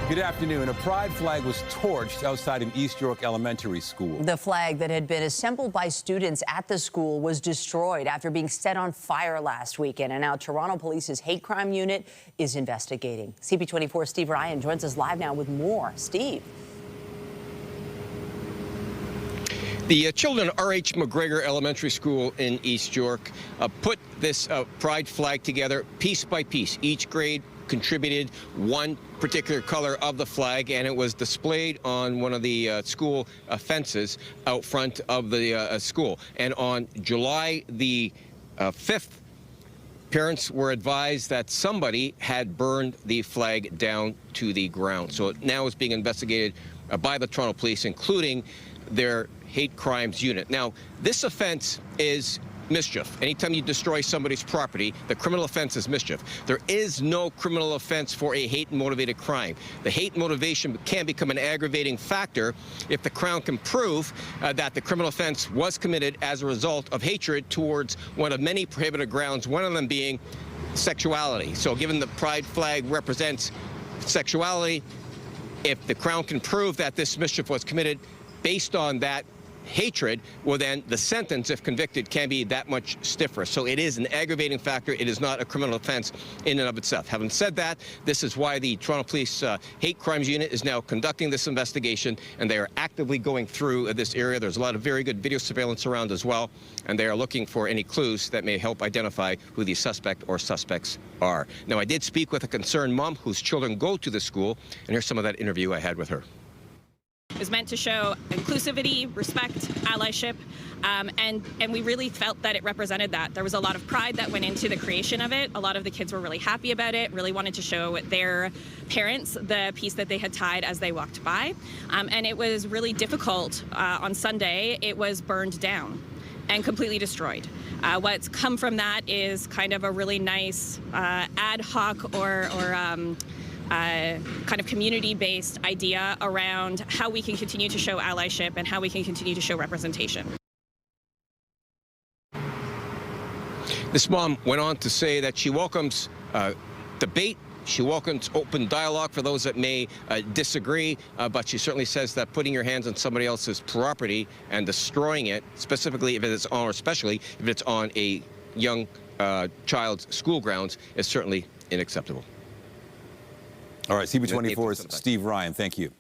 Good afternoon. A pride flag was torched outside of East York Elementary School. The flag that had been assembled by students at the school was destroyed after being set on fire last weekend. And now Toronto Police's hate crime unit is investigating. CP24's Steve Ryan joins us live now with more. Steve. The children at RH McGregor Elementary School in East York put this pride flag together piece by piece. Each grade contributed one particular color of the flag, and it was displayed on one of the school fences out front of the school. And on July the 5th, parents were advised that somebody had burned the flag down to the ground. So it now is being investigated by the Toronto Police, including their hate crimes unit. Now, this offense is mischief. Anytime you destroy somebody's property, the criminal offense is mischief. There is no criminal offense for a hate-motivated crime. The hate motivation can become an aggravating factor if the Crown can prove that the criminal offense was committed as a result of hatred towards one of many prohibited grounds, one of them being sexuality. So given the pride flag represents sexuality, if the Crown can prove that this mischief was committed based on that hatred, well then the sentence, if convicted, can be that much stiffer. So it is an aggravating factor. It is not a criminal offense in and of itself. Having said that, this is why the Toronto Police Hate Crimes Unit is now conducting this investigation, and they are actively going through this area. There's a lot of very good video surveillance around as well, and they are looking for any clues that may help identify who the suspect or suspects are. Now, I did speak with a concerned mom whose children go to the school, and here's some of that interview I had with her. It was meant to show inclusivity, respect, allyship, and we really felt that it represented that. There was a lot of pride that went into the creation of it. A lot of the kids were really happy about it, really wanted to show their parents the piece that they had tied as they walked by. And it was really difficult. On Sunday, it was burned down and completely destroyed. What's come from that is kind of a really nice ad hoc or kind of community-based idea around how we can continue to show allyship and how we can continue to show representation. This mom went on to say that she welcomes debate. She welcomes open dialogue for those that may disagree, but she certainly says that putting your hands on somebody else's property and destroying it, specifically if it's on, or especially if it's on a young child's school grounds, is certainly unacceptable. All right, CP24's Steve Ryan, thank you.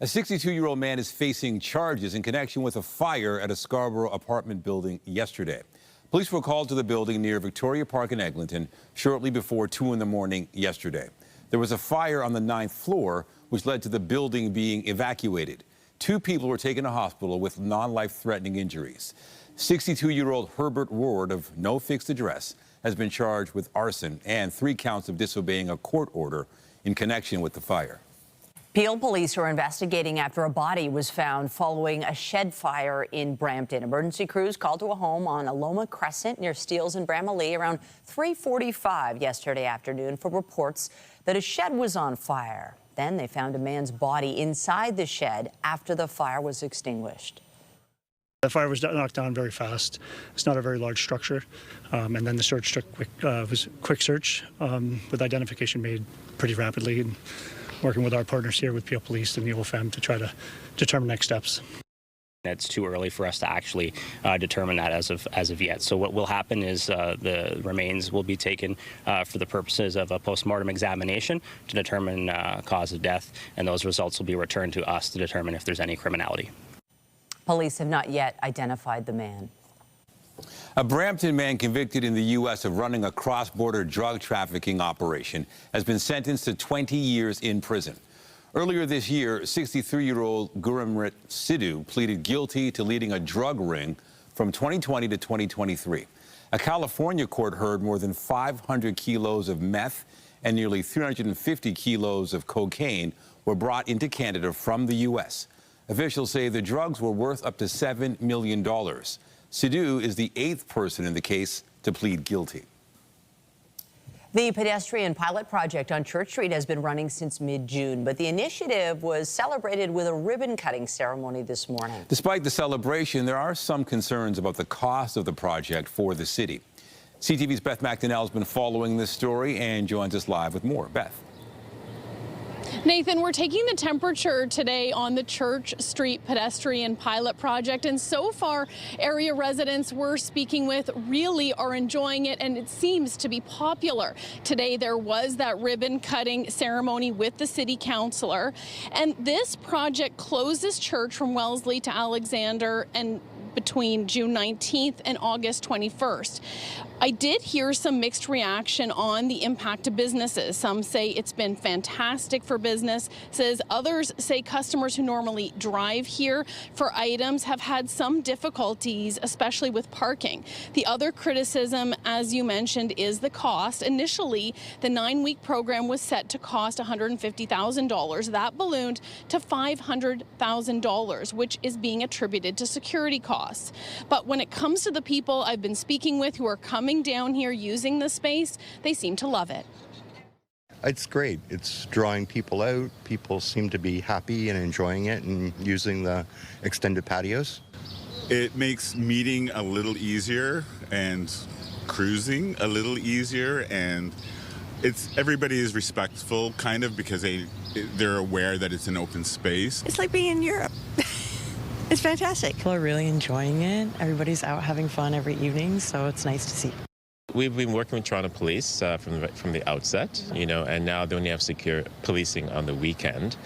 A 62-year-old man is facing charges in connection with a fire at a Scarborough apartment building yesterday. Police were called to the building near Victoria Park in Eglinton shortly before 2 in the morning yesterday. There was a fire on the 9th floor, which led to the building being evacuated. 2 people were taken to hospital with non-life-threatening injuries. 62-year-old Herbert Ward of no fixed address has been charged with arson and 3 counts of disobeying a court order in connection with the fire. Peel police are investigating after a body was found following a shed fire in Brampton. Emergency crews called to a home on Aloma Crescent near Steeles and Bramalea around 3:45 yesterday afternoon for reports that a shed was on fire. Then they found a man's body inside the shed after the fire was extinguished. The fire was knocked down very fast. It's not a very large structure, and then the search took was a quick search with identification made pretty rapidly, and working with our partners here with Peel Police and the OFM to try to determine next steps. It's too early for us to actually determine that as of yet. So what will happen is the remains will be taken for the purposes of a postmortem examination to determine cause of death, and those results will be returned to us to determine if there's any criminality. Police have not yet identified the man. A Brampton man convicted in the U.S. of running a cross-border drug trafficking operation has been sentenced to 20 years in prison. Earlier this year, 63-year-old Gurumrit Sidhu pleaded guilty to leading a drug ring from 2020 to 2023. A California court heard more than 500 kilos of meth and nearly 350 kilos of cocaine were brought into Canada from the U.S. Officials say the drugs were worth up to $7 million. Sidhu is the 8th person in the case to plead guilty. The pedestrian pilot project on Church Street has been running since mid-June, but the initiative was celebrated with a ribbon-cutting ceremony this morning. Despite the celebration, there are some concerns about the cost of the project for the city. CTV's Beth McDonnell has been following this story and joins us live with more. Beth. Nathan, we're taking the temperature today on the Church Street pedestrian pilot project, and so far area residents we're speaking with really are enjoying it, and it seems to be popular. Today there was that ribbon cutting ceremony with the city councillor, and this project closes church from Wellesley to Alexander and between June 19th and August 21st. I did hear some mixed reaction on the impact to businesses. Some say it's been fantastic for businesses. Others say customers who normally drive here for items have had some difficulties, especially with parking. The other criticism, as you mentioned, is the cost. Initially, the 9-week program was set to cost $150,000. That ballooned to $500,000, which is being attributed to security costs. But when it comes to the people I've been speaking with who are coming down here using the space, they seem to love it. It's great. It's drawing people out. People seem to be happy and enjoying it and using the extended patios. It makes meeting a little easier and cruising a little easier, and everybody is respectful kind of because they're aware that it's an open space. It's like being in Europe. It's fantastic. People are really enjoying it. Everybody's out having fun every evening, so it's nice to see. We've been working with Toronto Police from the outset, and now they only have secure policing on the weekend.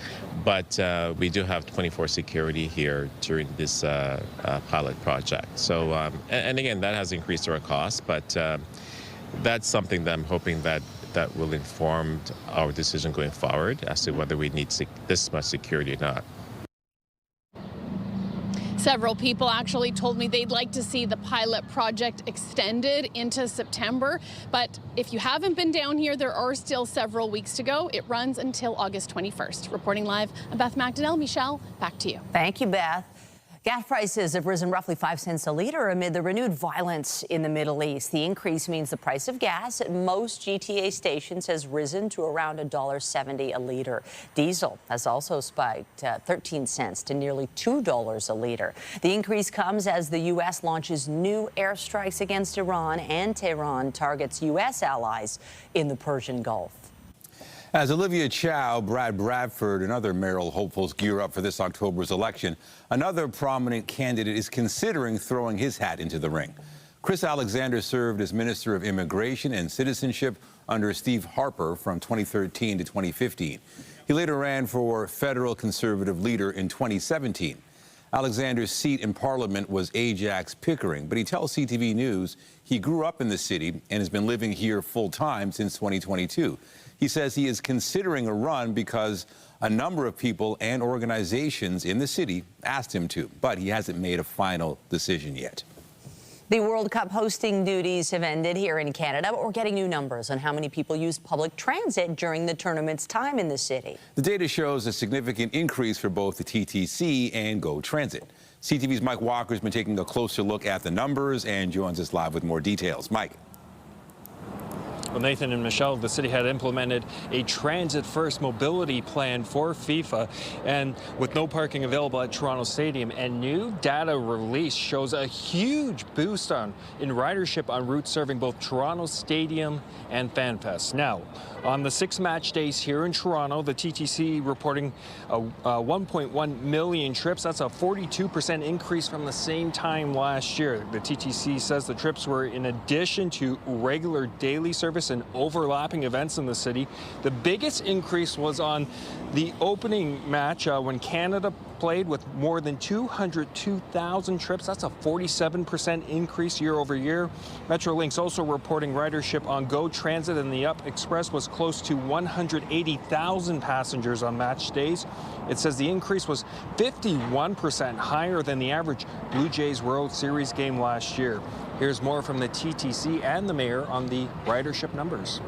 But we do have 24 security here during this pilot project. So, and again, that has increased our costs, but that's something that I'm hoping that will inform our decision going forward as to whether we need this much security or not. Several people actually told me they'd like to see the pilot project extended into September. But if you haven't been down here, there are still several weeks to go. It runs until August 21st. Reporting live, I'm Beth McDonnell. Michelle, back to you. Thank you, Beth. Gas prices have risen roughly 5 cents a litre amid the renewed violence in the Middle East. The increase means the price of gas at most GTA stations has risen to around $1.70 a litre. Diesel has also spiked 13 cents to nearly $2 a litre. The increase comes as the U.S. launches new airstrikes against Iran, and Tehran targets U.S. allies in the Persian Gulf. As Olivia Chow, Brad Bradford, and other mayoral hopefuls gear up for this October's election, another prominent candidate is considering throwing his hat into the ring. Chris Alexander served as Minister of Immigration and Citizenship under Steve Harper from 2013 to 2015. He later ran for federal Conservative leader in 2017. Alexander's seat in Parliament was Ajax Pickering, but he tells CTV News he grew up in the city and has been living here full-time since 2022. He says he is considering a run because a number of people and organizations in the city asked him to, but he hasn't made a final decision yet. The World Cup hosting duties have ended here in Canada, but we're getting new numbers on how many people use public transit during the tournament's time in the city. The data shows a significant increase for both the TTC and GO Transit. CTV's Mike Walker has been taking a closer look at the numbers and joins us live with more details. Mike. Well, Nathan and Michelle, the city had implemented a transit-first mobility plan for FIFA, and with no parking available at Toronto Stadium, and new data release shows a huge boost in ridership on routes serving both Toronto Stadium and FanFest. Now, on the 6 match days here in Toronto, the TTC reporting 1.1 million trips. That's a 42% increase from the same time last year. The TTC says the trips were in addition to regular daily service and overlapping events in the city. The biggest increase was on the opening match when Canada played with more than 202,000 trips. That's a 47% increase year over year. Metrolinx also reporting ridership on GO Transit, and the Up Express was close to 180,000 passengers on match days. It says the increase was 51% higher than the average Blue Jays World Series game last year. Here's more from the TTC and the mayor on the ridership numbers.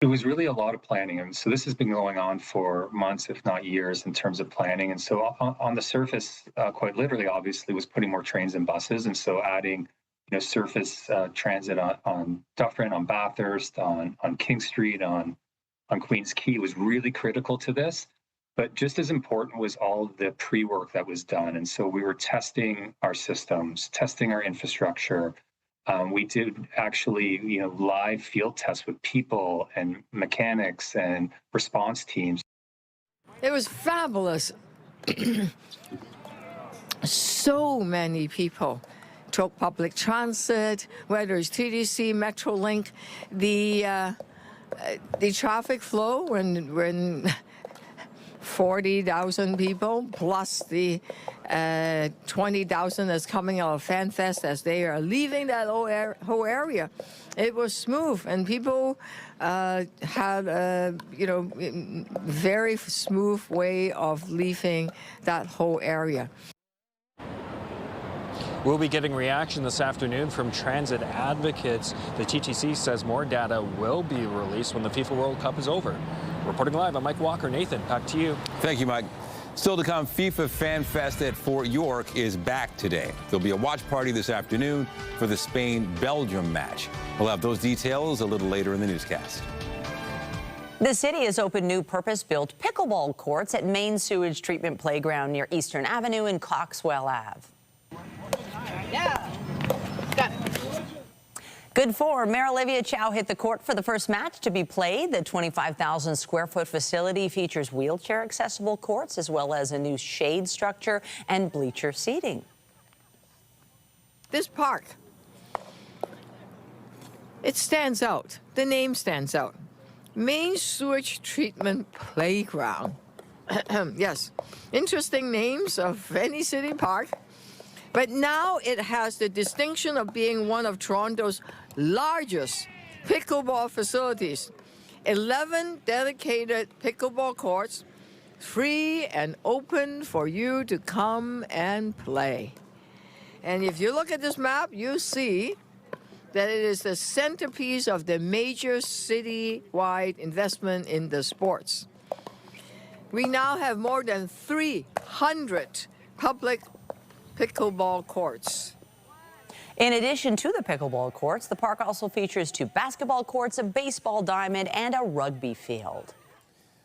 It was really a lot of planning, and so this has been going on for months, if not years, in terms of planning. And so on the surface, quite literally, obviously, was putting more trains and buses, and so adding, surface transit on Dufferin, on Bathurst, on King Street, on Queens Quay was really critical to this. But just as important was all the pre-work that was done, and so we were testing our systems, testing our infrastructure. We did actually, live field tests with people and mechanics and response teams. It was fabulous. So many people took public transit, whether it's TTC, Metrolink. The traffic flow when 40,000 people plus the 20,000 that's coming out of FanFest as they are leaving that whole area. It was smooth, and people had a very smooth way of leaving that whole area. We'll be getting reaction this afternoon from transit advocates. The TTC says more data will be released when the FIFA World Cup is over. Reporting live, I'm Mike Walker. Nathan, back to you. Thank you, Mike. Still to come, FIFA Fan Fest at Fort York is back today. There'll be a watch party this afternoon for the Spain-Belgium match. We'll have those details a little later in the newscast. The city has opened new purpose-built pickleball courts at Main Sewage Treatment Playground near Eastern Avenue and Coxwell Ave. Yeah. Got it. Good for Mayor Olivia Chow hit the court for the first match to be played. The 25,000 square foot facility features wheelchair accessible courts as well as a new shade structure and bleacher seating. This park, it stands out. The name stands out. Main Sewage Treatment Playground. Yes, interesting names of any city park. But now it has the distinction of being one of Toronto's largest pickleball facilities. 11 dedicated pickleball courts, free and open for you to come and play. And if you look at this map, you see that it is the centerpiece of the major city-wide investment in the sports. We now have more than 300 public pickleball courts. In addition to the pickleball courts, the park also features 2 basketball courts, a baseball diamond, and a rugby field.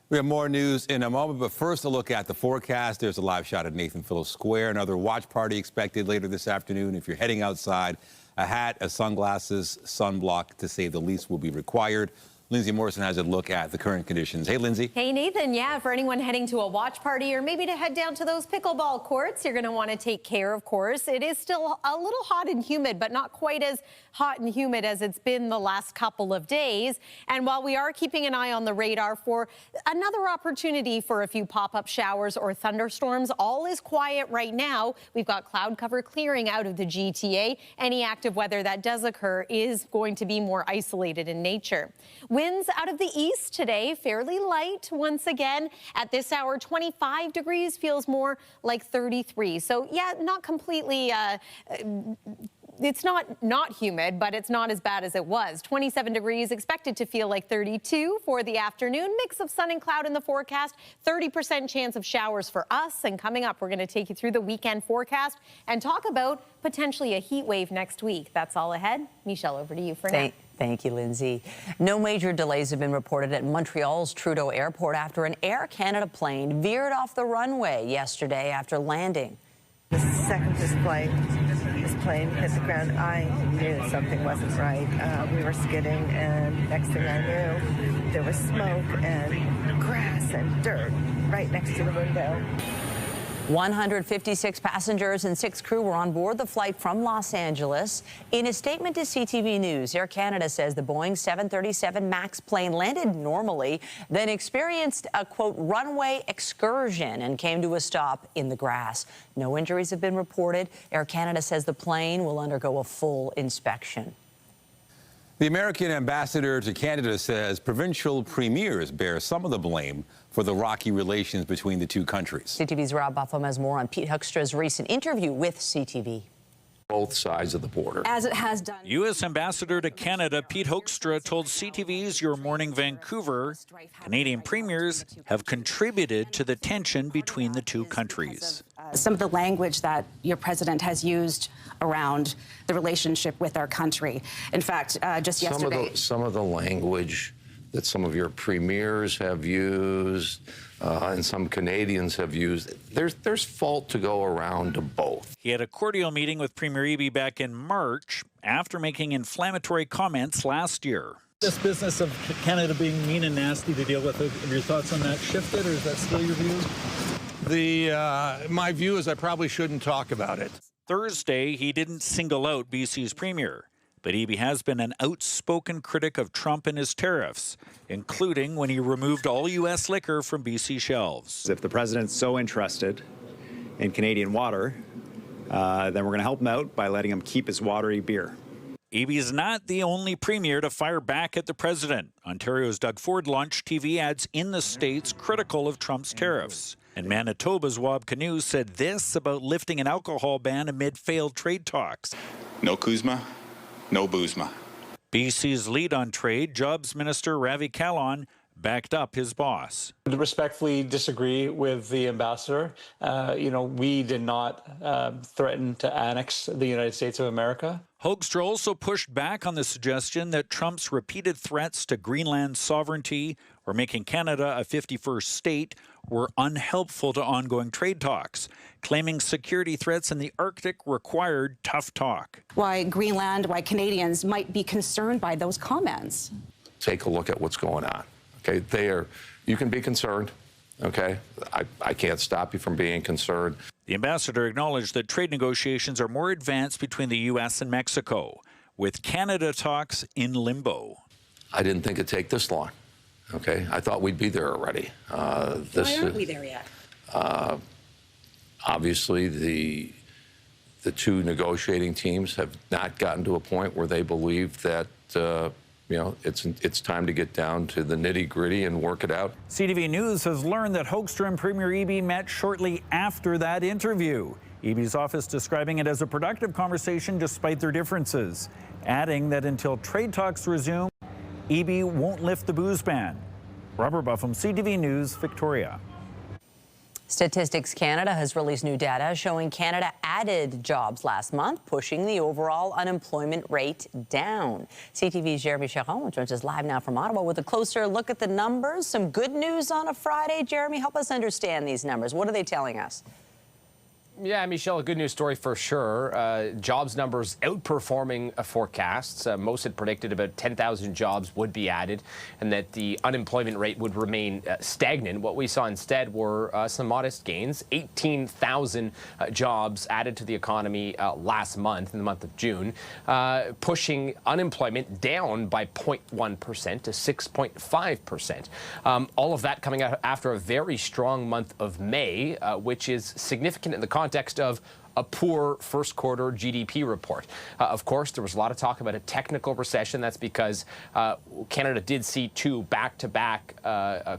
We have more news in a moment, but first a look at the forecast. There's a live shot at Nathan Phillips Square. Another watch party expected later this afternoon. If you're heading outside, a hat, a sunglasses, sunblock, to say the least, will be required. Lindsay Morrison has a look at the current conditions. Hey, Lindsay. Hey, Nathan. Yeah, for anyone heading to a watch party or maybe to head down to those pickleball courts, you're going to want to take care, of course. It is still a little hot and humid, but not quite as hot and humid as it's been the last couple of days. And while we are keeping an eye on the radar for another opportunity for a few pop-up showers or thunderstorms, all is quiet right now. We've got cloud cover clearing out of the GTA. Any active weather that does occur is going to be more isolated in nature. Winds out of the east today, fairly light once again. At this hour, 25 degrees feels more like 33. So yeah, not completely, it's not humid, but it's not as bad as it was. 27 degrees, expected to feel like 32 for the afternoon. Mix of sun and cloud in the forecast. 30% chance of showers for us. And coming up, we're going to take you through the weekend forecast and talk about potentially a heat wave next week. That's all ahead. Michelle, over to you for now. Thank you, Lindsay. No major delays have been reported at Montreal's Trudeau Airport after an Air Canada plane veered off the runway yesterday after landing. The second this plane hit the ground, I knew something wasn't right. We were skidding, and next thing I knew, there was smoke and grass and dirt right next to the window. 156 passengers and 6 crew were on board the flight from Los Angeles. In a statement to CTV News, Air Canada says the Boeing 737 MAX plane landed normally, then experienced a, quote, runway excursion and came to a stop in the grass. No injuries have been reported. Air Canada says the plane will undergo a full inspection. The American ambassador to Canada says provincial premiers bear some of the blame for the rocky relations between the two countries. CTV's Rob Buffum has more on Pete Hoekstra's recent interview with CTV. Both sides of the border. As it has done. U.S. Ambassador to Canada Pete Hoekstra told CTV's Your Morning Vancouver Canadian premiers have contributed to the tension between the two countries. Some of the language that your president has used around the relationship with our country. In fact, just yesterday. Some of the language that some of your premiers have used and some Canadians have used, there's fault to go around to both. He had a cordial meeting with Premier Eby back in March after making inflammatory comments last year. This business of Canada being mean and nasty to deal with, have your thoughts on that shifted, or is that still your view? My view is I probably shouldn't talk about it. Thursday, he didn't single out BC's premier, but Eby has been an outspoken critic of Trump and his tariffs, including when he removed all U.S. liquor from BC shelves. If the president's so interested in Canadian water, then we're going to help him out by letting him keep his watery beer. Eby is not the only premier to fire back at the president. Ontario's Doug Ford launched TV ads in the States critical of Trump's tariffs. And Manitoba's Wab Canoe said this about lifting an alcohol ban amid failed trade talks. No Kuzma, no Boozma. BC's lead on trade, Jobs Minister Ravi Kahlon, backed up his boss. I respectfully disagree with the ambassador. We did not threaten to annex the United States of America. Hoekstra also pushed back on the suggestion that Trump's repeated threats to Greenland sovereignty or making Canada a 51st state were unhelpful to ongoing trade talks, claiming security threats in the Arctic required tough talk. Why Greenland, why Canadians might be concerned by those comments. Take a look at what's going on. Okay, you can be concerned. Okay, I can't stop you from being concerned. The ambassador acknowledged that trade negotiations are more advanced between the U.S. and Mexico, with Canada talks in limbo. I didn't think it'd take this long. Okay, I thought we'd be there already. Why aren't we there yet? Obviously, the two negotiating teams have not gotten to a point where they believe that it's time to get down to the nitty-gritty and work it out. CTV News has learned that Hoekstra and Premier Eby met shortly after that interview. Eby's office describing it as a productive conversation despite their differences, adding that until trade talks resume, Eby won't lift the booze ban. Robert Buffum, CTV News, Victoria. Statistics Canada has released new data showing Canada added jobs last month, pushing the overall unemployment rate down. CTV's Jeremy Charon joins us live now from Ottawa with a closer look at the numbers. Some good news on a Friday. Jeremy, help us understand these numbers. What are they telling us? Yeah, Michelle, a good news story for sure. Jobs numbers outperforming forecasts. Most had predicted about 10,000 jobs would be added and that the unemployment rate would remain stagnant. What we saw instead were some modest gains. 18,000 jobs added to the economy last month, in the month of June, pushing unemployment down by 0.1% to 6.5%. All of that coming out after a very strong month of May, which is significant in the context of a poor first quarter GDP report. Of course, there was a lot of talk about a technical recession. That's because Canada did see two back-to-back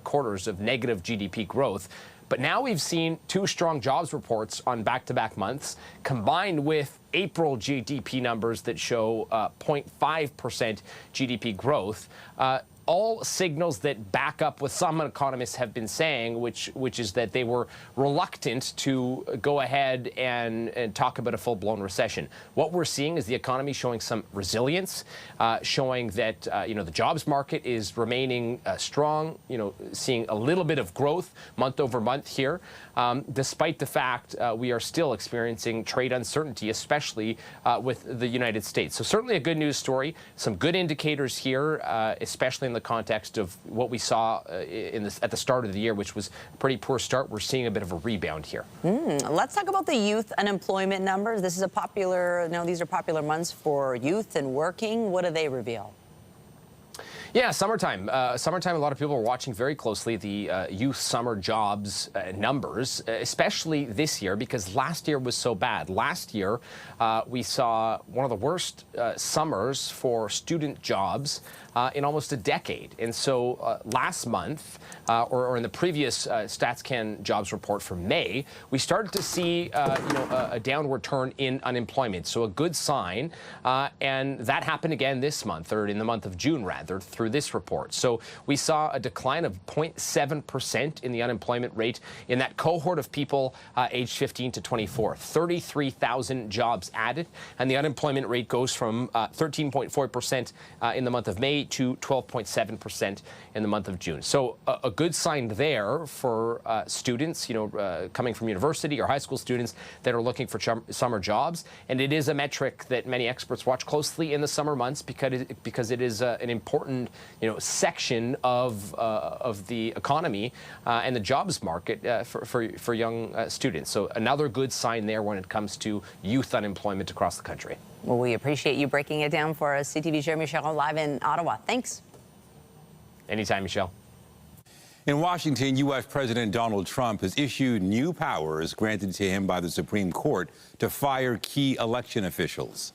quarters of negative GDP growth. But now we've seen two strong jobs reports on back-to-back months, combined with April GDP numbers that show 0.5% GDP growth. All signals that back up what some economists have been saying, which is that they were reluctant to go ahead and talk about a full-blown recession. What we're seeing is the economy showing some resilience, showing that the jobs market is remaining strong. Seeing a little bit of growth month over month here, despite the fact we are still experiencing trade uncertainty, especially with the United States. So certainly a good news story. Some good indicators here, especially in the context of what we saw at the start of the year, which was a pretty poor start. We're seeing a bit of a rebound here. Let's talk about the youth unemployment numbers. These are popular months for youth and working. What do they reveal? Yeah, summertime. A lot of people are watching very closely the youth summer jobs numbers, especially this year, because last year was so bad. Last year, we saw one of the worst summers for student jobs in almost a decade. And so last month, or in the previous StatsCan jobs report for May, we started to see a downward turn in unemployment. So a good sign. And that happened again this month, or in the month of June, rather, through this report. So we saw a decline of 0.7% in the unemployment rate in that cohort of people aged 15 to 24. 33,000 jobs added. And the unemployment rate goes from 13.4% in the month of May to 12.7% in the month of June. So a good sign there for students, coming from university or high school students that are looking for summer jobs. And it is a metric that many experts watch closely in the summer months because it is an important, section of the economy and the jobs market for young students. So another good sign there when it comes to youth unemployment across the country. Well, we appreciate you breaking it down for us. CTV's Jeremy Cheryl live in Ottawa. Thanks. Anytime, Michelle. In Washington, U.S. President Donald Trump has issued new powers granted to him by the Supreme Court to fire key election officials.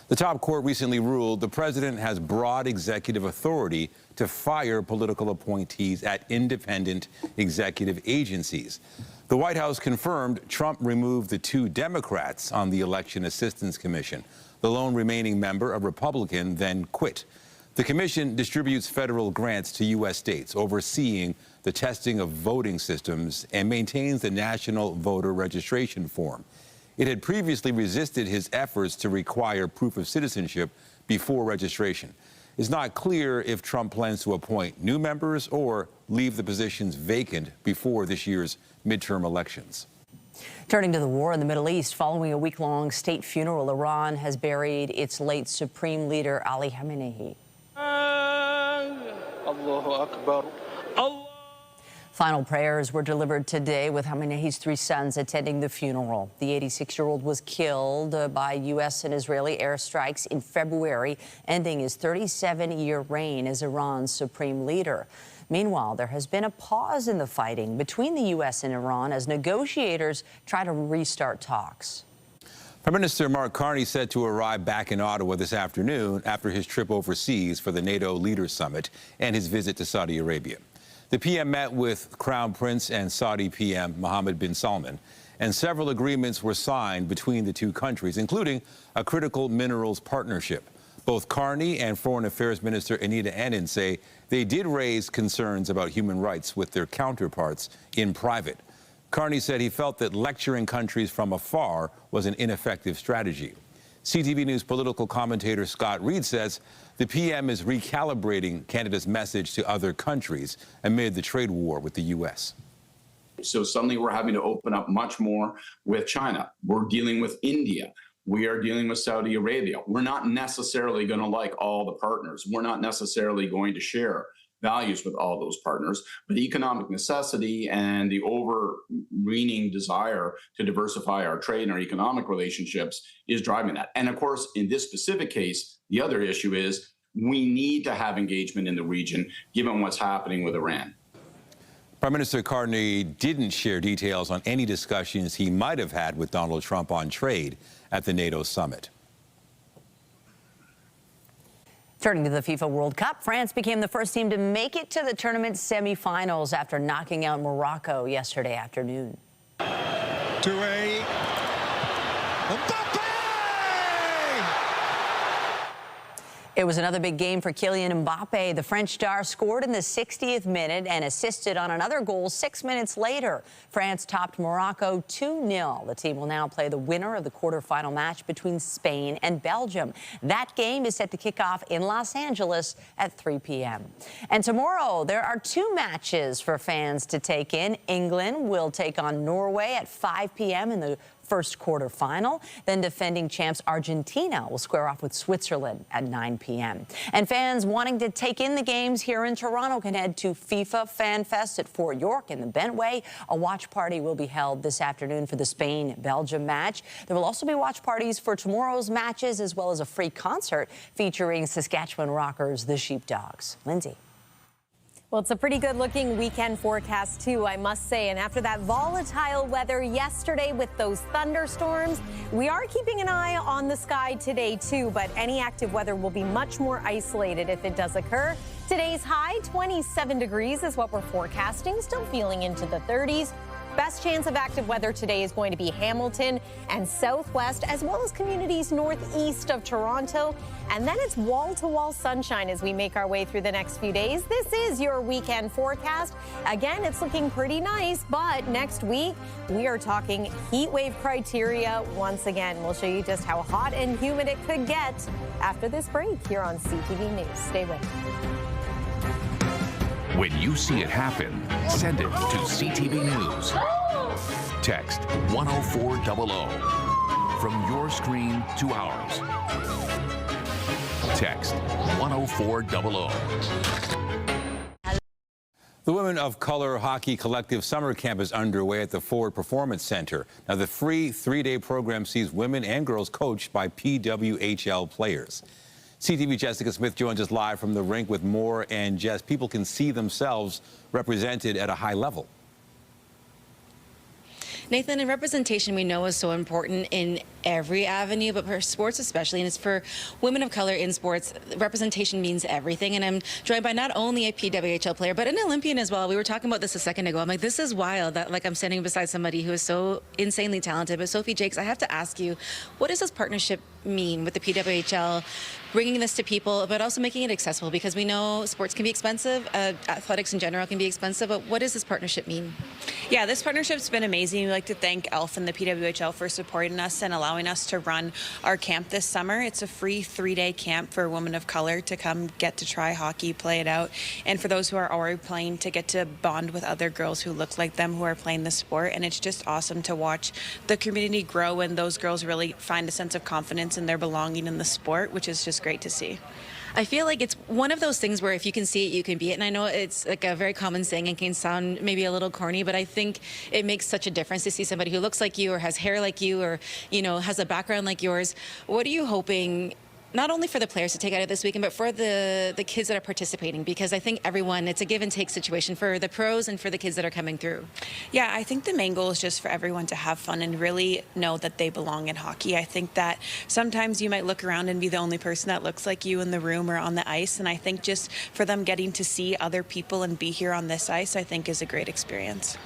The top court recently ruled the president has broad executive authority to fire political appointees at independent executive agencies. The White House confirmed Trump removed the 2 Democrats on the Election Assistance Commission. The lone remaining member, a Republican, then quit. The commission distributes federal grants to U.S. states, overseeing the testing of voting systems, and maintains the National Voter Registration Form. It had previously resisted his efforts to require proof of citizenship before registration. It's not clear if Trump plans to appoint new members or leave the positions vacant before this year's midterm elections. Turning to the war in the Middle East, following a week-long state funeral, Iran has buried its late Supreme Leader Ali Khamenei. Allahu Akbar. Final prayers were delivered today with Khamenei's 3 sons attending the funeral. The 86-year-old was killed by U.S. and Israeli airstrikes in February, ending his 37-year reign as Iran's supreme leader. Meanwhile, there has been a pause in the fighting between the U.S. and Iran as negotiators try to restart talks. Prime Minister Mark Carney said to arrive back in Ottawa this afternoon after his trip overseas for the NATO Leaders Summit and his visit to Saudi Arabia. The PM met with Crown Prince and Saudi PM Mohammed bin Salman, and several agreements were signed between the 2 countries, including a critical minerals partnership. Both Carney and Foreign Affairs Minister Anita Anand say they did raise concerns about human rights with their counterparts in private. Carney said he felt that lecturing countries from afar was an ineffective strategy. CTV News political commentator Scott Reed says the PM is recalibrating Canada's message to other countries amid the trade war with the U.S. So suddenly we're having to open up much more with China. We're dealing with India. We are dealing with Saudi Arabia. We're not necessarily going to like all the partners. We're not necessarily going to share values with all those partners, but economic necessity and the overweening desire to diversify our trade and our economic relationships is driving that. And of course, in this specific case, the other issue is we need to have engagement in the region, given what's happening with Iran. Prime Minister Carney didn't share details on any discussions he might have had with Donald Trump on trade at the NATO summit. Turning to the FIFA World Cup, France became the first team to make it to the tournament semifinals after knocking out Morocco yesterday afternoon. It was another big game for Kylian Mbappe. The French star scored in the 60th minute and assisted on another goal 6 minutes later. France topped Morocco 2-0. The team will now play the winner of the quarterfinal match between Spain and Belgium. That game is set to kick off in Los Angeles at 3 p.m. And tomorrow, there are 2 matches for fans to take in. England will take on Norway at 5 p.m. in the first quarterfinal. Then defending champs Argentina will square off with Switzerland at 9 p.m. And fans wanting to take in the games here in Toronto can head to FIFA Fan Fest at Fort York in the Bentway. A watch party will be held this afternoon for the Spain-Belgium match. There will also be watch parties for tomorrow's matches, as well as a free concert featuring Saskatchewan rockers, the Sheepdogs. Lindsay. Well, it's a pretty good-looking weekend forecast, too, I must say. And after that volatile weather yesterday with those thunderstorms, we are keeping an eye on the sky today, too. But any active weather will be much more isolated if it does occur. Today's high, 27 degrees, is what we're forecasting. Still feeling into the 30s. Best chance of active weather today is going to be Hamilton and Southwest, as well as communities northeast of Toronto. And then it's wall-to-wall sunshine as we make our way through the next few days. This is your weekend forecast. Again, it's looking pretty nice, but next week we are talking heat wave criteria once again. We'll show you just how hot and humid it could get after this break here on CTV News. Stay with us. When you see it happen, send it to CTV News. Text 10400 from your screen to ours. Text 10400. The Women of Color Hockey Collective Summer Camp is underway at the Forward Performance Center. Now, the free 3-day program sees women and girls coached by PWHL players. CTV Jessica Smith joins us live from the rink with more, and Jess, people can see themselves represented at a high level. Nathan, and representation we know is so important in every avenue, but for sports especially, and it's for women of color in sports, representation means everything. And I'm joined by not only a PWHL player, but an Olympian as well. We were talking about this a second ago. I'm like, this is wild that I'm standing beside somebody who is so insanely talented. But Sophie Jakes, I have to ask you, what does this partnership mean with the PWHL, bringing this to people, but also making it accessible? Because we know sports can be expensive, athletics in general can be expensive, but what does this partnership mean? Yeah, this partnership's been amazing. We'd like to thank ELF and the PWHL for supporting us and allowing us to run our camp this summer. It's a free 3-day camp for women of color to come get to try hockey, play it out, and for those who are already playing to get to bond with other girls who look like them who are playing the sport. And it's just awesome to watch the community grow and those girls really find a sense of confidence in their belonging in the sport, which is just great to see. I feel like it's one of those things where if you can see it, you can be it. And I know it's like a very common saying and can sound maybe a little corny, but I think it makes such a difference to see somebody who looks like you or has hair like you or, you know, has a background like yours. What are you hoping, not only for the players to take out of this weekend, but for the kids that are participating? Because I think everyone, it's a give and take situation for the pros and for the kids that are coming through. Yeah, I think the main goal is just for everyone to have fun and really know that they belong in hockey. I think that sometimes you might look around and be the only person that looks like you in the room or on the ice. And I think just for them getting to see other people and be here on this ice, I think is a great experience.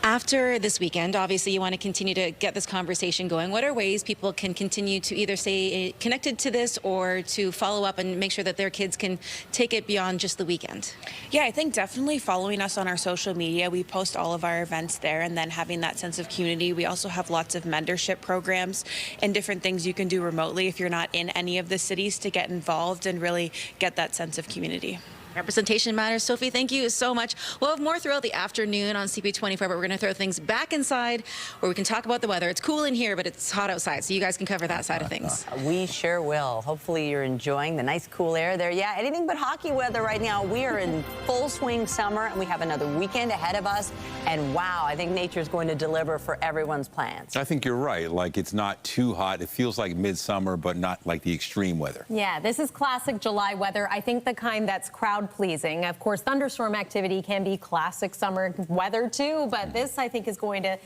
After this weekend, obviously you want to continue to get this conversation going. What are ways people can continue to either stay connected to this or to follow up and make sure that their kids can take it beyond just the weekend? Yeah, I think definitely following us on our social media. We post all of our events there, and then having that sense of community. We also have lots of mentorship programs and different things you can do remotely if you're not in any of the cities to get involved and really get that sense of community. Representation matters. Sophie, thank you so much. We'll have more throughout the afternoon on CP24, but we're going to throw things back inside where we can talk about the weather. It's cool in here, but it's hot outside, so you guys can cover that side of things. We sure will. Hopefully you're enjoying the nice cool air there. Yeah, anything but hockey weather right now. We are in full swing summer, and we have another weekend ahead of us. And wow, I think nature's going to deliver for everyone's plans. I think you're right. Like, it's not too hot. It feels like midsummer, but not like the extreme weather. Yeah, this is classic July weather. I think the kind that's crowd-pleasing. Of course, thunderstorm activity can be classic summer weather too, but this I think is going to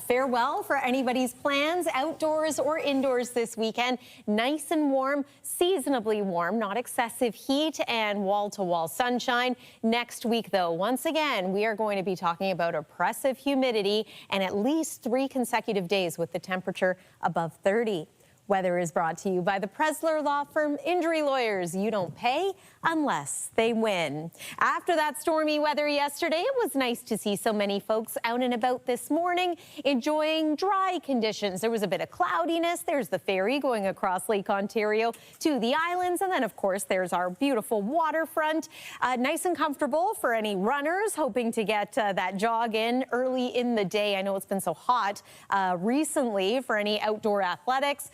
fare well for anybody's plans, outdoors or indoors this weekend. Nice and warm, seasonably warm, not excessive heat, and wall-to-wall sunshine. Next week, though, once again, we are going to be talking about oppressive humidity and at least 3 consecutive days with the temperature above 30. Weather is brought to you by the Presler Law Firm Injury Lawyers. You don't pay unless they win. After that stormy weather yesterday, it was nice to see so many folks out and about this morning enjoying dry conditions. There was a bit of cloudiness. There's the ferry going across Lake Ontario to the islands. And then, of course, there's our beautiful waterfront. Nice and comfortable for any runners hoping to get that jog in early in the day. I know it's been so hot recently for any outdoor athletics.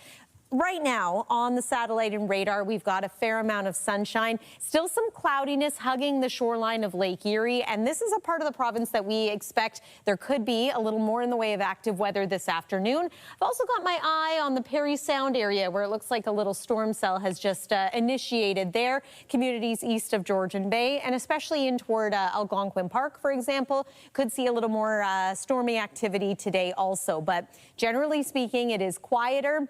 Right now on the satellite and radar, we've got a fair amount of sunshine, still some cloudiness hugging the shoreline of Lake Erie. And this is a part of the province that we expect there could be a little more in the way of active weather this afternoon. I've also got my eye on the Parry Sound area where it looks like a little storm cell has just initiated there. Communities east of Georgian Bay and especially in toward Algonquin Park, for example, could see a little more stormy activity today also. But generally speaking, it is quieter.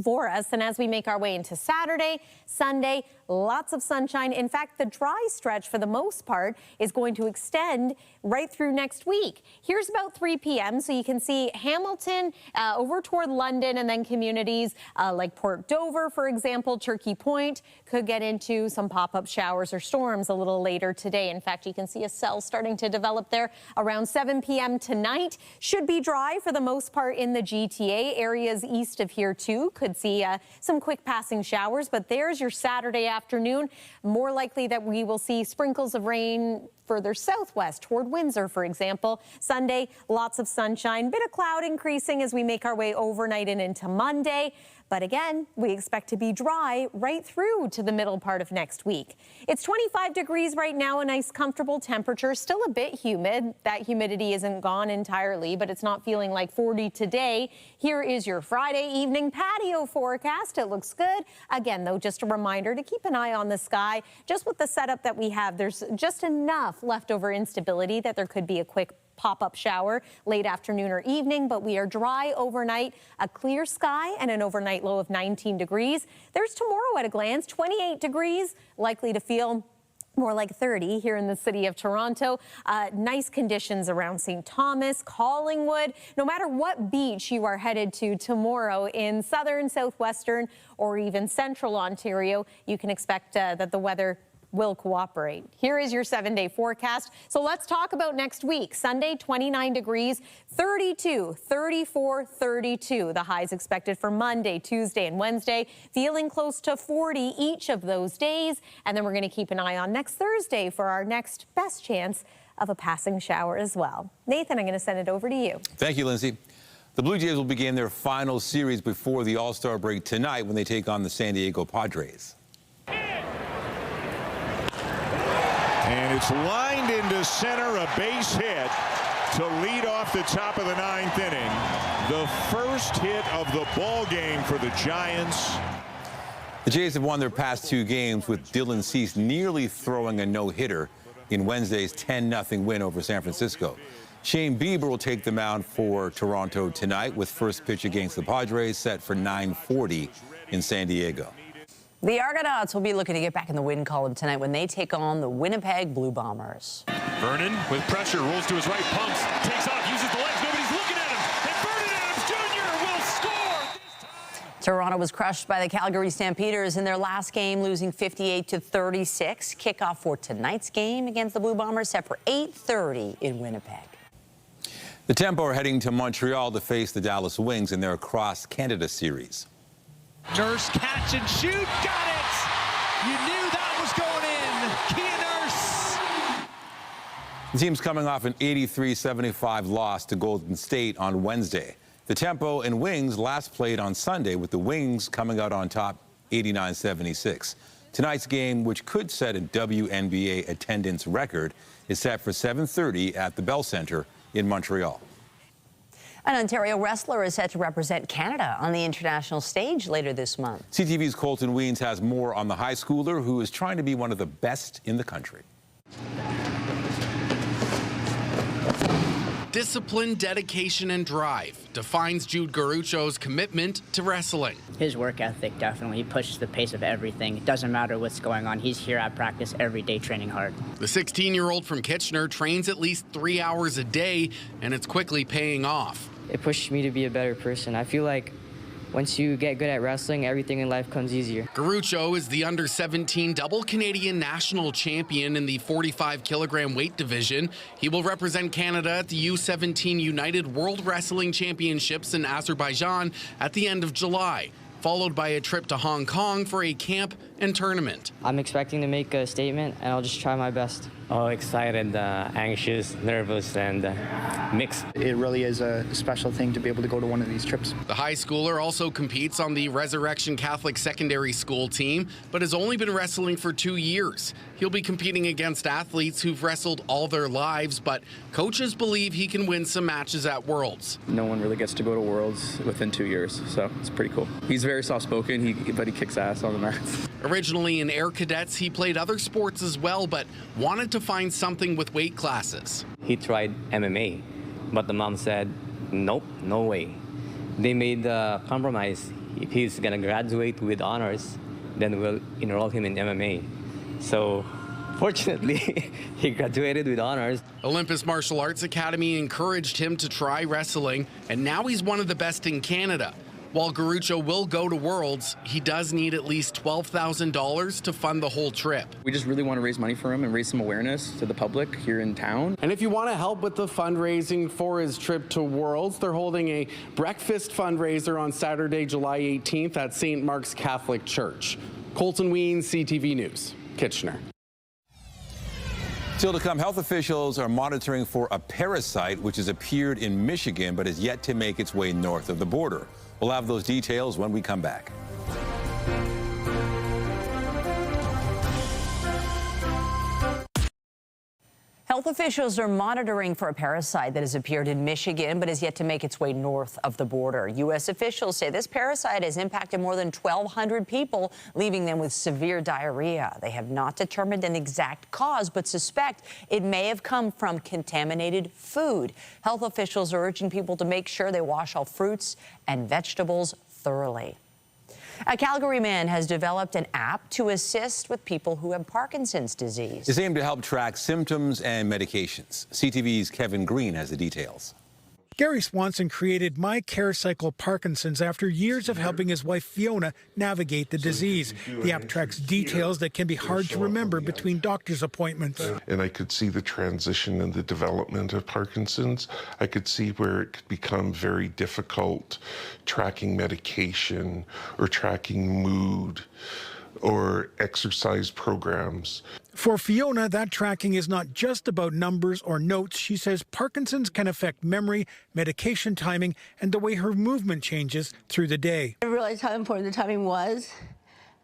for us. And as we make our way into Saturday, Sunday, lots of sunshine. In fact, the dry stretch for the most part is going to extend right through next week. Here's about 3 p.m. so you can see Hamilton over toward London, and then communities like Port Dover, for example, Turkey Point could get into some pop-up showers or storms a little later today. In fact, you can see a cell starting to develop there around 7 p.m. tonight. Should be dry for the most part in the GTA. Areas east of here too could see some quick passing showers, but there's your Saturday afternoon. More likely that we will see sprinkles of rain further southwest toward Windsor, for example. Sunday, lots of sunshine, bit of cloud increasing as we make our way overnight and into Monday. But again, we expect to be dry right through to the middle part of next week. It's 25 degrees right now, a nice comfortable temperature, still a bit humid. That humidity isn't gone entirely, but it's not feeling like 40 today. Here is your Friday evening patio forecast. It looks good. Again, though, just a reminder to keep an eye on the sky. Just with the setup that we have, there's just enough leftover instability that there could be a quick pop-up shower late afternoon or evening, but we are dry overnight, a clear sky, and an overnight low of 19 degrees. There's tomorrow at a glance, 28 degrees, likely to feel more like 30 here in the city of Toronto. Nice conditions around St. Thomas, Collingwood. No matter what beach you are headed to tomorrow in southern, southwestern, or even central Ontario, you can expect that the weather will cooperate. Here is your 7-day forecast. So let's talk about next week. Sunday, 29 degrees, 32, 34, 32. The highs expected for Monday, Tuesday, and Wednesday, feeling close to 40 each of those days. And then we're going to keep an eye on next Thursday for our next best chance of a passing shower as well. Nathan, I'm going to send it over to you. Thank you, Lindsay. The Blue Jays will begin their final series before the All-Star break tonight when they take on the San Diego Padres. And it's lined into center, a base hit to lead off the top of the 9th inning. The first hit of the ball game for the Giants. The Jays have won their past 2 games with Dylan Cease nearly throwing a no-hitter in Wednesday's 10-0 win over San Francisco. Shane Bieber will take the mound for Toronto tonight with first pitch against the Padres set for 9:40 in San Diego. The Argonauts will be looking to get back in the win column tonight when they take on the Winnipeg Blue Bombers. Vernon with pressure, rolls to his right, pumps, takes off, uses the legs, nobody's looking at him, and Vernon Adams Jr. will score! Toronto was crushed by the Calgary Stampeders in their last game, losing 58-36. Kickoff for tonight's game against the Blue Bombers set for 8:30 in Winnipeg. The Tempo are heading to Montreal to face the Dallas Wings in their Across Canada series. Nurse, catch and shoot, got it! You knew that was going in. Kia Nurse. The team's coming off an 83-75 loss to Golden State on Wednesday. The Tempo and Wings last played on Sunday, with the Wings coming out on top 89-76. Tonight's game, which could set a WNBA attendance record, is set for 7:30 at the Bell Centre in Montreal. An Ontario wrestler is set to represent Canada on the international stage later this month. CTV's Colton Weens has more on the high schooler who is trying to be one of the best in the country. Discipline, dedication, and drive defines Jude Garucho's commitment to wrestling. His work ethic, definitely. He pushes the pace of everything. It doesn't matter what's going on. He's here at practice every day training hard. The 16-year-old from Kitchener trains at least 3 hours a day, and it's quickly paying off. It pushes me to be a better person. I feel like once you get good at wrestling, everything in life comes easier. Garucho is the under-17 double Canadian national champion in the 45-kilogram weight division. He will represent Canada at the U17 United World Wrestling Championships in Azerbaijan at the end of July, followed by a trip to Hong Kong for a camp and tournament. I'm expecting to make a statement, and I'll just try my best. Oh, excited, anxious, nervous, and mixed. It really is a special thing to be able to go to one of these trips. The high schooler also competes on the Resurrection Catholic Secondary School team, but has only been wrestling for 2 years. He'll be competing against athletes who've wrestled all their lives, but coaches believe he can win some matches at Worlds. No one really gets to go to Worlds within 2 years, so it's pretty cool. He's very soft-spoken, but he kicks ass on the mats. Originally in Air Cadets, he played other sports as well, but wanted to find something with weight classes. He tried MMA, but the mom said, nope, no way. They made a compromise. if he's going to graduate with honors, then we'll enroll him in MMA. So fortunately, he graduated with honors. Olympus Martial Arts Academy encouraged him to try wrestling, and now he's one of the best in Canada. While Garucho will go to Worlds, he does need at least $12,000 to fund the whole trip. We just really want to raise money for him and raise some awareness to the public here in town. And if you want to help with the fundraising for his trip to Worlds, they're holding a breakfast fundraiser on Saturday, July 18th at St. Mark's Catholic Church. Colton Ween, CTV News, Kitchener. Still to come, health officials are monitoring for a parasite which has appeared in Michigan but has yet to make its way north of the border. We'll have those details when we come back. Health officials are monitoring for a parasite that has appeared in Michigan but has yet to make its way north of the border. U.S. officials say this parasite has impacted more than 1,200 people, leaving them with severe diarrhea. They have not determined an exact cause but suspect it may have come from contaminated food. Health officials are urging people to make sure they wash all fruits and vegetables thoroughly. A Calgary man has developed an app to assist with people who have Parkinson's disease. It's aimed to help track symptoms and medications. CTV's Kevin Green has the details. Gary Swanson created My Care Cycle Parkinson's after years of helping his wife Fiona navigate the disease. The app tracks details that can be hard to remember between doctor's appointments. And I could see the transition and the development of Parkinson's. I could see where it could become very difficult tracking medication or tracking mood or exercise programs. For Fiona, that tracking is not just about numbers or notes. She says Parkinson's can affect memory, medication timing, and the way her movement changes through the day. I realized how important the timing was,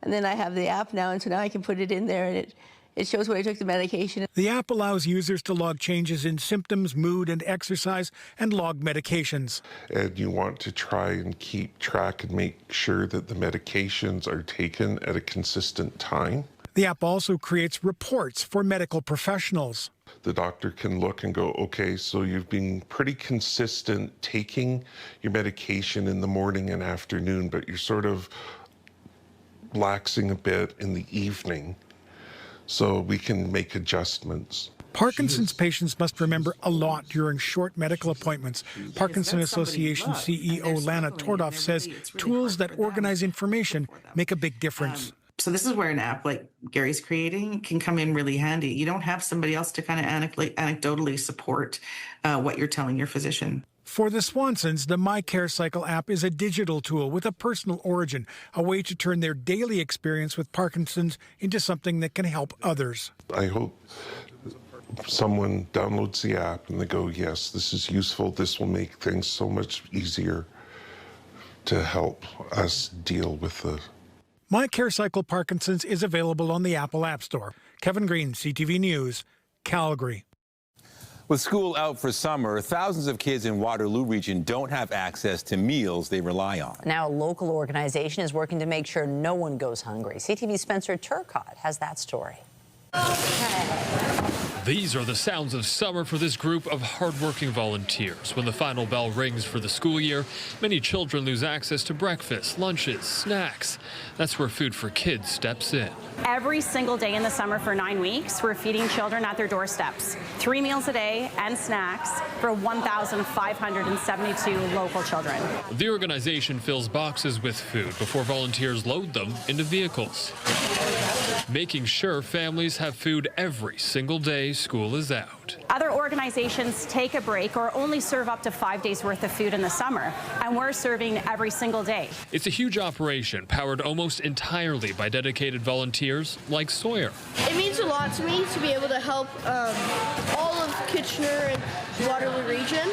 and then I have the app now, and so now I can put it in there, and it shows when I took the medication. The app allows users to log changes in symptoms, mood, and exercise, and log medications. And you want to try and keep track and make sure that the medications are taken at a consistent time. The app also creates reports for medical professionals. The doctor can look and go, okay, so you've been pretty consistent taking your medication in the morning and afternoon, but you're sort of laxing a bit in the evening, so we can make adjustments. Parkinson's patients must remember a lot during short medical appointments. Parkinson Association CEO Lana Tordoff says tools that organize information make a big difference. So this is where an app like Gary's creating can come in really handy. You don't have somebody else to kind of anecdotally support what you're telling your physician. For the Swansons, the My Care Cycle app is a digital tool with a personal origin, a way to turn their daily experience with Parkinson's into something that can help others. I hope someone downloads the app and they go, yes, this is useful. This will make things so much easier to help us deal with the My Care Cycle Parkinson's is available on the Apple App Store. Kevin Green, CTV News, Calgary. With school out for summer, thousands of kids in Waterloo region don't have access to meals they rely on. Now a local organization is working to make sure no one goes hungry. CTV's Spencer Turcott has that story. These are the sounds of summer for this group of hardworking volunteers. When the final bell rings for the school year, many children lose access to breakfast, lunches, snacks. That's where Food for Kids steps in. Every single day in the summer for 9 weeks, we're feeding children at their doorsteps. 3 meals a day and snacks for 1,572 local children. The organization fills boxes with food before volunteers load them into vehicles, making sure families have food every single day school is out. Other organizations take a break or only serve up to 5 days worth of food in the summer, and we're serving every single day. It's a huge operation powered almost entirely by dedicated volunteers like Sawyer. It means a lot to me to be able to help all of Kitchener and Waterloo region.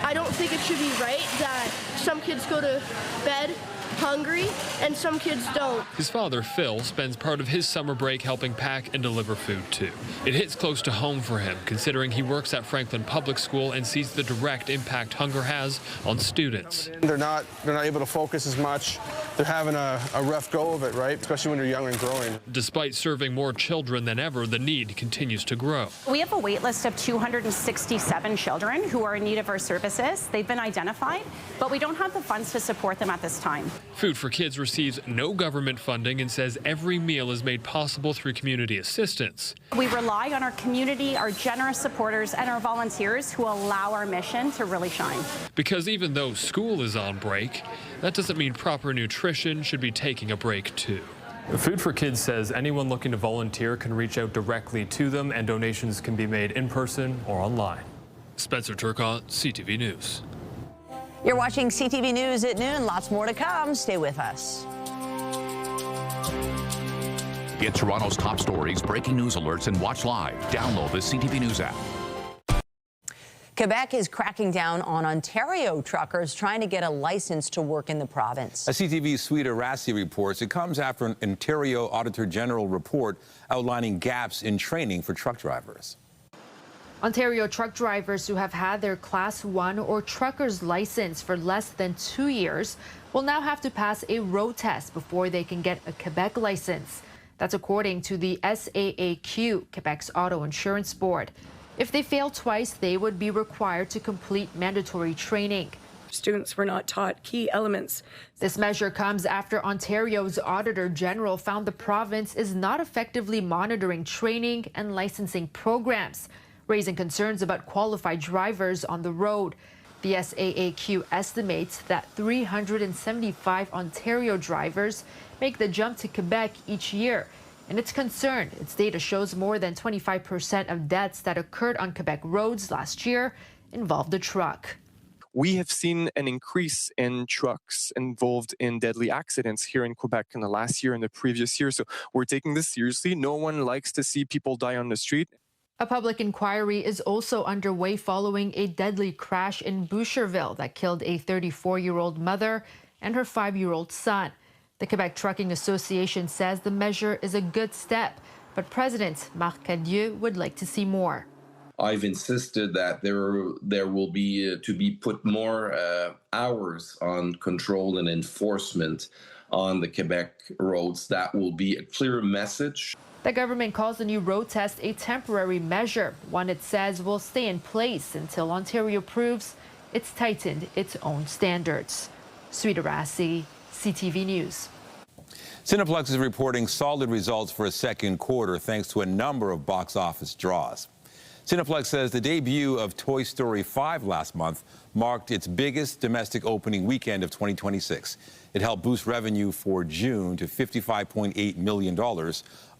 I don't think it should be right that some kids go to bed hungry and some kids don't. His father, Phil, spends part of his summer break helping pack and deliver food, too. It hits close to home for him, considering he works at Franklin Public School and sees the direct impact hunger has on students. They're not able to focus as much. They're having a rough go of it, right? Especially when they're young and growing. Despite serving more children than ever, the need continues to grow. We have a wait list of 267 children who are in need of our services. They've been identified, but we don't have the funds to support them at this time. Food for Kids receives no government funding and says every meal is made possible through community assistance. We rely on our community, our generous supporters, and our volunteers who allow our mission to really shine. Because even though school is on break, that doesn't mean proper nutrition should be taking a break too. Food for Kids says anyone looking to volunteer can reach out directly to them, and donations can be made in person or online. Spencer Turcotte, CTV News. You're watching CTV News at noon. Lots more to come. Stay with us. Get Toronto's top stories, breaking news alerts, and watch live. Download the CTV News app. Quebec is cracking down on Ontario truckers trying to get a license to work in the province. As CTV's Sweet Arasi reports, it comes after an Ontario Auditor General report outlining gaps in training for truck drivers. Ontario truck drivers who have had their Class 1 or trucker's license for less than 2 years will now have to pass a road test before they can get a Quebec license. That's according to the SAAQ, Quebec's Auto Insurance Board. If they fail twice, they would be required to complete mandatory training. Students were not taught key elements. This measure comes after Ontario's Auditor General found the province is not effectively monitoring training and licensing programs, raising concerns about qualified drivers on the road. The SAAQ estimates that 375 Ontario drivers make the jump to Quebec each year. And it's concerned. Its data shows more than 25% of deaths that occurred on Quebec roads last year involved a truck. We have seen an increase in trucks involved in deadly accidents here in Quebec in the last year and the previous year. So we're taking this seriously. No one likes to see people die on the street. A public inquiry is also underway following a deadly crash in Boucherville that killed a 34-year-old mother and her 5-year-old son. The Quebec Trucking Association says the measure is a good step, but President Marc Cadieux would like to see more. I've insisted that there will be to be put more hours on control and enforcement on the Quebec roads. That will be a clear message. The government calls the new road test a temporary measure, one it says will stay in place until Ontario proves it's tightened its own standards. Sweet Arasi, CTV News. Cineplex is reporting solid results for a second quarter thanks to a number of box office draws. Cineplex says the debut of Toy Story 5 last month marked its biggest domestic opening weekend of 2026. It helped boost revenue for June to $55.8 million,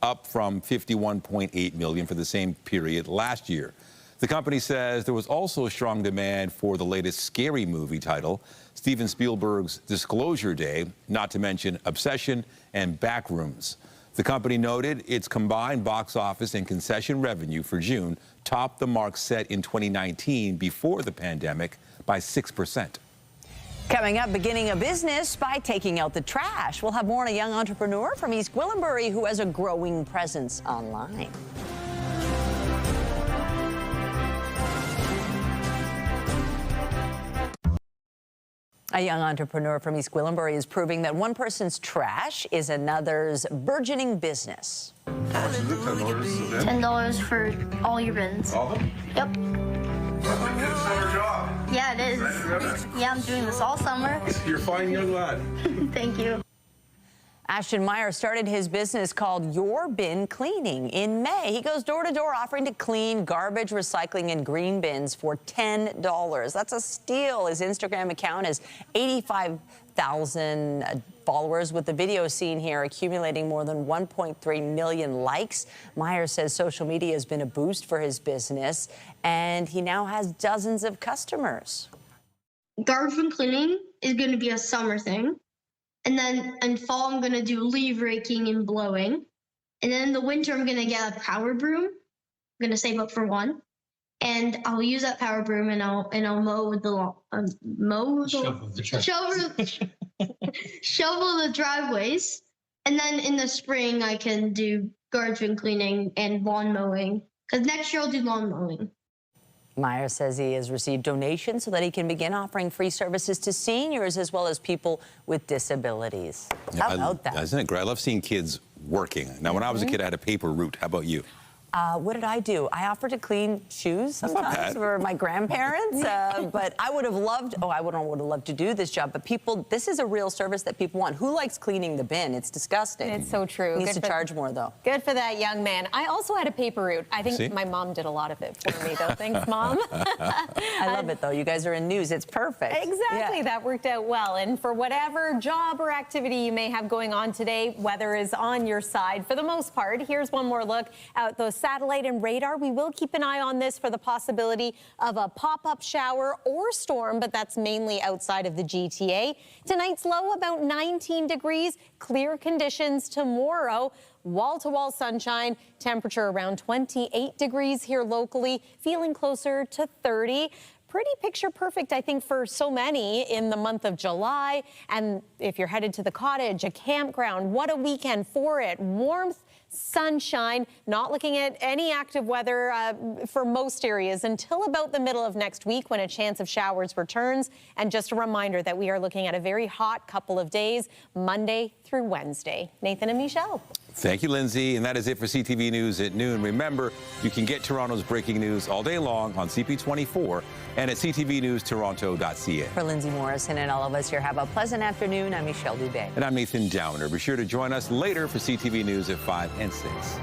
up from $51.8 million for the same period last year. The company says there was also strong demand for the latest scary movie title, Steven Spielberg's Disclosure Day, not to mention Obsession and Backrooms. The company noted its combined box office and concession revenue for June topped the mark set in 2019 before the pandemic by 6%. Coming up, beginning a business by taking out the trash. We'll have more on a young entrepreneur from East Gwillimbury who has a growing presence online. A young entrepreneur from East Gwillimbury is proving that one person's trash is another's burgeoning business. $10 for all your bins. All of them? Yep. That's a good summer job. Yeah, it is. Yeah, I'm doing this all summer. You're a fine young lad. Thank you. Ashton Meyer started his business called Your Bin Cleaning in May. He goes door to door offering to clean garbage, recycling, and green bins for $10. That's a steal. His Instagram account has 85,000 followers, with the video seen here accumulating more than 1.3 million likes. Meyer says social media has been a boost for his business, and he now has dozens of customers. Garbage bin cleaning is going to be a summer thing. And then in fall, I'm going to do leaf raking and blowing. And then in the winter, I'm going to get a power broom. I'm going to save up for one. And I'll use that power broom and I'll mow the shovel the driveways. And then in the spring, I can do garbage bin cleaning and lawn mowing. Because next year, I'll do lawn mowing. Meyer says he has received donations so that he can begin offering free services to seniors as well as people with disabilities. How about that? Isn't it great? I love seeing kids working. Now, when I was a kid, I had a paper route. How about you? What did I do? I offered to clean shoes sometimes for my grandparents, but I would have loved, I would have loved to do this job, but this is a real service that people want. Who likes cleaning the bin? It's disgusting. It's so true. Needs to charge more, though. Good for that young man. I also had a paper route. I think my mom did a lot of it for me, though. Thanks, Mom. I love it, though. You guys are in news. It's perfect. Exactly. That worked out well. And for whatever job or activity you may have going on today, weather is on your side for the most part. Here's one more look at those satellite and radar. We will keep an eye on this for the possibility of a pop-up shower or storm, but that's mainly outside of the GTA. Tonight's low about 19 degrees. Clear conditions tomorrow. Wall-to-wall sunshine, temperature around 28 degrees here locally, feeling closer to 30. Pretty picture perfect, I think, for so many in the month of July. And if you're headed to the cottage, a campground, what a weekend for it. Warmth, sunshine, not looking at any active weather for most areas until about the middle of next week when a chance of showers returns. And just a reminder that we are looking at a very hot couple of days, Monday through Wednesday. Nathan and Michelle. Thank you, Lindsay. And that is it for CTV News at noon. Remember, you can get Toronto's breaking news all day long on CP24 and at ctvnewstoronto.ca. For Lindsay Morrison and all of us here, have a pleasant afternoon. I'm Michelle Dubé. And I'm Nathan Downer. Be sure to join us later for CTV News at 5 and 6.